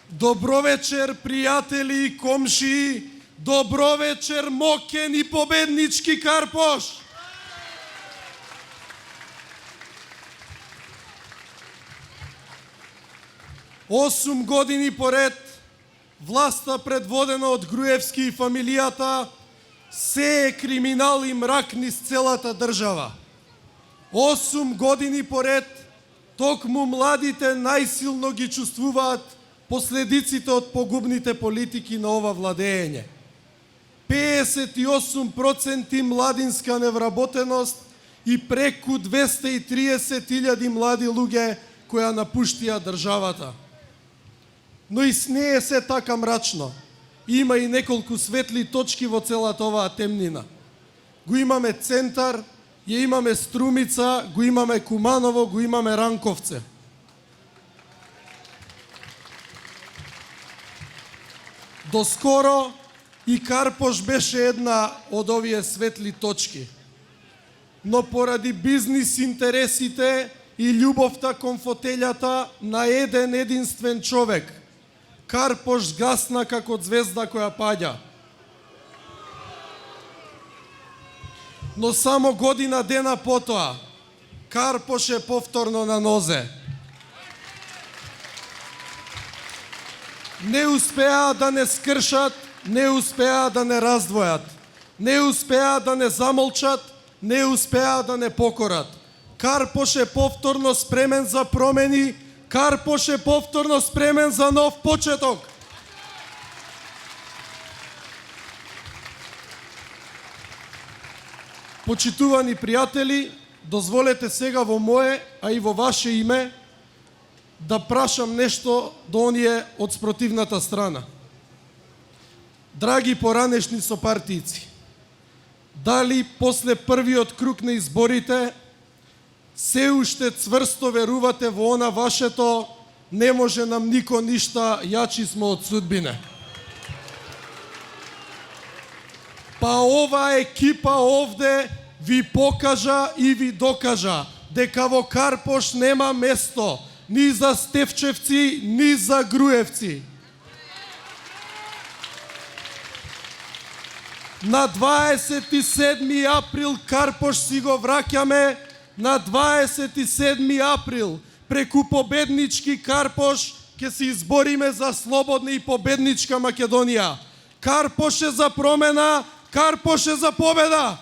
Добро вечер, пријатели и комшии. Добро вечер, мокен и победнички Карпош. Осум години поред власта предводена од Груевски и фамилијата се е криминал и мрак низ целата држава. 8 години поред токму младите најсилно ги чувствуваат последиците од погубните политики на ова владење. 58% младинска невработеност и преку 230.000 млади луѓе кои напуштија државата. Но и не е се така мрачно. Има и неколку светли точки во целата оваа темнина. Го имаме Центар, ја имаме Струмица, го имаме Куманово, го имаме Ранковце. Доскоро и Карпош беше една од овие светли точки. Но поради бизнис интересите и љубовта кон фотелјата на еден единствен човек, Карпош гасна како звезда која паѓа. Но само година дена потоа, Карпош е повторно на нозе. Не успеа да не скршат, не успеа да не раздвојат, не успеа да не замолчат, не успеа да не покорат. Карпош е повторно спремен за промени, Карпош е повторно спремен за нов почеток. Почитувани пријатели, дозволете сега во мое, а и во ваше име, да прашам нешто до оние од спротивната страна. Драги поранешни сопартијци, дали после првиот круг на изборите се уште цврсто верувате во она вашето "не може нам нико ништа, јачи сме од судбине"? Па ова екипа овде ви покажа и ви докажа дека во Карпош нема место ни за Стефчевци, ни за Груевци. На 27 април Карпош си го враќаме, на 27 април преку победнички Карпош ќе се избориме за слободна и победничка Македонија. Карпош е за промена, Карпош е за победа!